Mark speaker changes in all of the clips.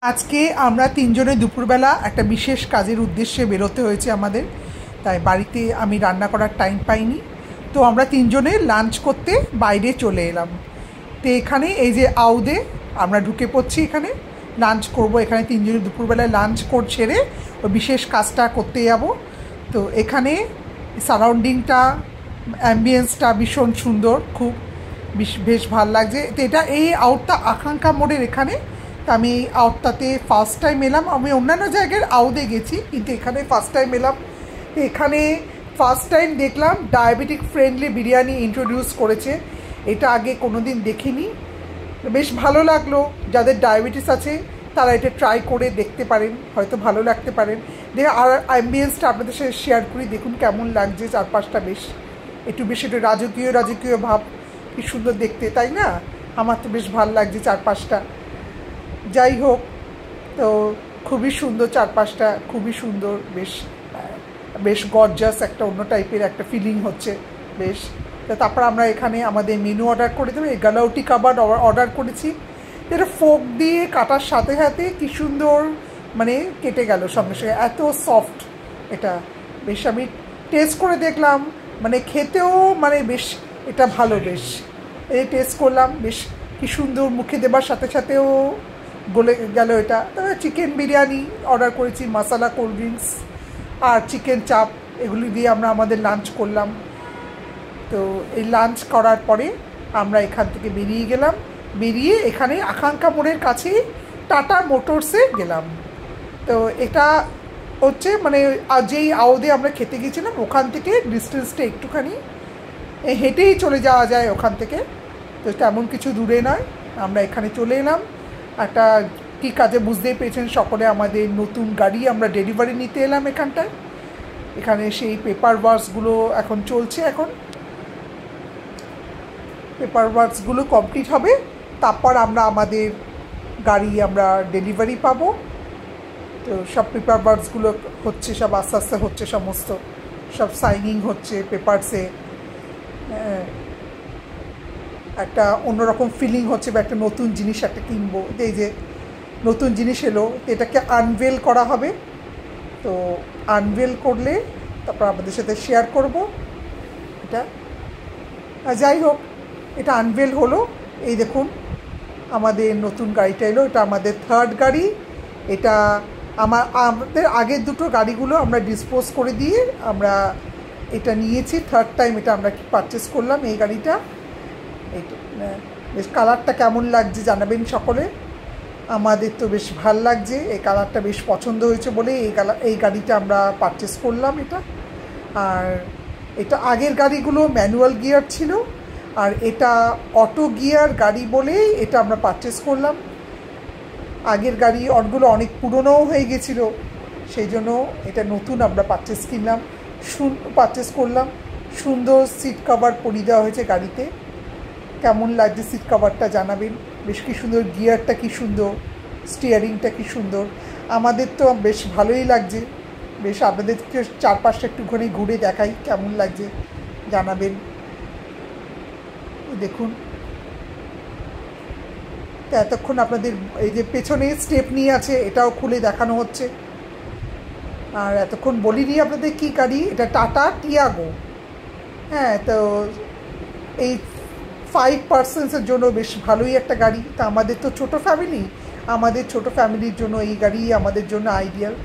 Speaker 1: আজকে আমরা তিনজনে দুপুরবেলা একটা বিশেষ কাজের উদ্দেশ্যে বেরোতে হয়েছে আমাদের, তাই বাড়িতে আমি রান্না করার টাইম পাইনি। তো আমরা তিনজনে লাঞ্চ করতে বাইরে চলে এলাম। তো এখানে এই যে আউদে আমরা ঢুকে পড়ছি, এখানে লাঞ্চ করব। এখানে তিনজনে দুপুরবেলায় লাঞ্চ ছেড়ে ওই বিশেষ কাজটা করতে যাব। তো এখানে সারাউন্ডিংটা, অ্যাম্বিয়েন্সটা ভীষণ সুন্দর, খুব বেশ ভালো লাগছে। তো এটা এই আউটটা আকাঙ্ক্ষা মোড়ের এখানে। তো আমি এই আউটটাতে ফার্স্ট টাইম এলাম। আমি অন্যান্য জায়গায় আউদে গেছি, কিন্তু এখানে ফার্স্ট টাইম এলাম। এখানে ফার্স্ট টাইম দেখলাম ডায়াবেটিক ফ্রেন্ডলি বিরিয়ানি ইন্ট্রোডিউস করেছে। এটা আগে কোনো দিন দেখিনি, বেশ ভালো লাগলো। যাদের ডায়াবেটিস আছে তারা এটা ট্রাই করে দেখতে পারেন, হয়তো ভালো লাগতে পারেন। দেখে আর অ্যাম্বিয়েন্সটা আপনাদের সাথে শেয়ার করি, দেখুন কেমন লাগছে। চারপাশটা বেশ একটু রাজকীয় ভাব, কি সুন্দর দেখতে, তাই না? আমার তো বেশ ভালো লাগছে চারপাশটা। যাই হোক, তো খুবই সুন্দর চারপাশটা, খুবই সুন্দর, বেশ গর্জাস, একটা অন্য টাইপের একটা ফিলিং হচ্ছে বেশ। তো তারপর আমরা এখানে আমাদের মেনু অর্ডার করে দেবো। এই গালাউটি কাবাব অর্ডার করেছি। এটা ফোক দিয়ে কাটার সাথে সাথে কী সুন্দর মানে কেটে গেল সঙ্গে সঙ্গে, এত সফট এটা। বেশ আমি টেস্ট করে দেখলাম, মানে খেতেও মানে বেশ এটা ভালো, বেশ এই টেস্ট করলাম, বেশ কী সুন্দর, মুখে দেবার সাথে সাথেও গলে গেল এটা। তবে চিকেন বিরিয়ানি অর্ডার করেছি, মশলা, কোল্ড ড্রিঙ্কস আর চিকেন চাপ, এগুলি দিয়ে আমরা আমাদের লাঞ্চ করলাম। তো এই লাঞ্চ করার পরে আমরা এখান থেকে বেরিয়ে গেলাম। বেরিয়ে এখানে আকাঙ্ক্ষা মোড়ের কাছে টাটা মোটরসে গেলাম। তো এটা হচ্ছে মানে যেই আউদে আমরা খেতে গেছিলাম ওখান থেকে ডিস্টেন্সটা একটুখানি হেঁটেই চলে যাওয়া যায় ওখান থেকে, তো তেমন কিছু দূরে নয়। আমরা এখানে চলে এলাম একটা কী কাজে, বুঝতেই পেরেছেন সকলে, আমাদের নতুন গাড়ি আমরা ডেলিভারি নিতে এলাম এখানটায়। এখানে সেই পেপার ওয়ার্কসগুলো এখন চলছে, এখন পেপার ওয়ার্কসগুলো কমপ্লিট হবে, তারপর আমরা আমাদের গাড়ি আমরা ডেলিভারি পাবো। তো সব পেপার ওয়ার্কসগুলো হচ্ছে, সব আস্তে আস্তে হচ্ছে, সমস্ত সব সাইনিং হচ্ছে পেপারসে। একটা অন্যরকম ফিলিং হচ্ছে, বা একটা নতুন জিনিস একটা কিনবো। এই যে নতুন জিনিস এলো, এটাকে আনভেল করা হবে। তো আনভেল করলে তারপর আপনাদের সাথে শেয়ার করব এটা। যাই হোক, এটা আনভেল হলো। এই দেখুন আমাদের নতুন গাড়িটা এলো, এটা আমাদের থার্ড গাড়ি। এটা আমাদের আগের দুটো গাড়িগুলো আমরা ডিসপোজ করে দিয়ে আমরা এটা নিয়েছি, থার্ড টাইম এটা আমরা পারচেস করলাম এই গাড়িটা। এইটা বেশ, কালারটা কেমন লাগছে জানাবেন সকলে। আমাদের তো বেশ ভাল লাগছে, এই কালারটা বেশ পছন্দ হয়েছে বলে এই গাড়িটা আমরা পারচেস করলাম এটা। আর এটা আগের গাড়িগুলো ম্যানুয়াল গিয়ার ছিল, আর এটা অটো গিয়ার গাড়ি বলেই এটা আমরা পারচেস করলাম। আগের গাড়িগুলো অনেক পুরনোও হয়ে গেছিলো, সেই জন্য এটা নতুন আমরা পারচেস করলাম। সুন্দর সিট কভার পরিয়ে দেওয়া হয়েছে গাড়িতে। কেমন লাগছে সিট কভারটা জানাবেন। বেশ কী সুন্দর, গিয়ারটা কী সুন্দর, স্টিয়ারিংটা কী সুন্দর। আমাদের তো বেশ ভালোই লাগছে। বেশ আপনাদেরকে চারপাশটা একটুখানি ঘুরে দেখাই, কেমন লাগছে জানাবেন। দেখুন, তো এতক্ষণ আপনাদের এই যে পেছনে স্টেপনি আছে, এটাও খুলে দেখানো হচ্ছে। আর এতক্ষণ বলিনি আপনাদের কী গাড়ি, এটা টাটা টিয়াগো। হ্যাঁ, তো এই 5 পার্সনসের জন্য বেশ ভালোই একটা গাড়ি। তা আমাদের তো ছোটো ফ্যামিলি, আমাদের ছোটো ফ্যামিলির জন্য এই গাড়ি আমাদের জন্য আইডিয়াল।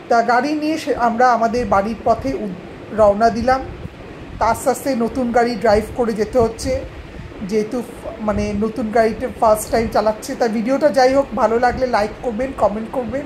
Speaker 1: তা গাড়ি নিয়ে আমরা আমাদের বাড়ির পথে রওনা দিলাম। তা আস্তে আস্তে নতুন গাড়ি ড্রাইভ করে যেতে হচ্ছে, যেহেতু মানে নতুন গাড়িতে ফার্স্ট টাইম চালাচ্ছে। তা ভিডিওটা যাই হোক ভালো লাগলে লাইক করবেন, কমেন্ট করবেন।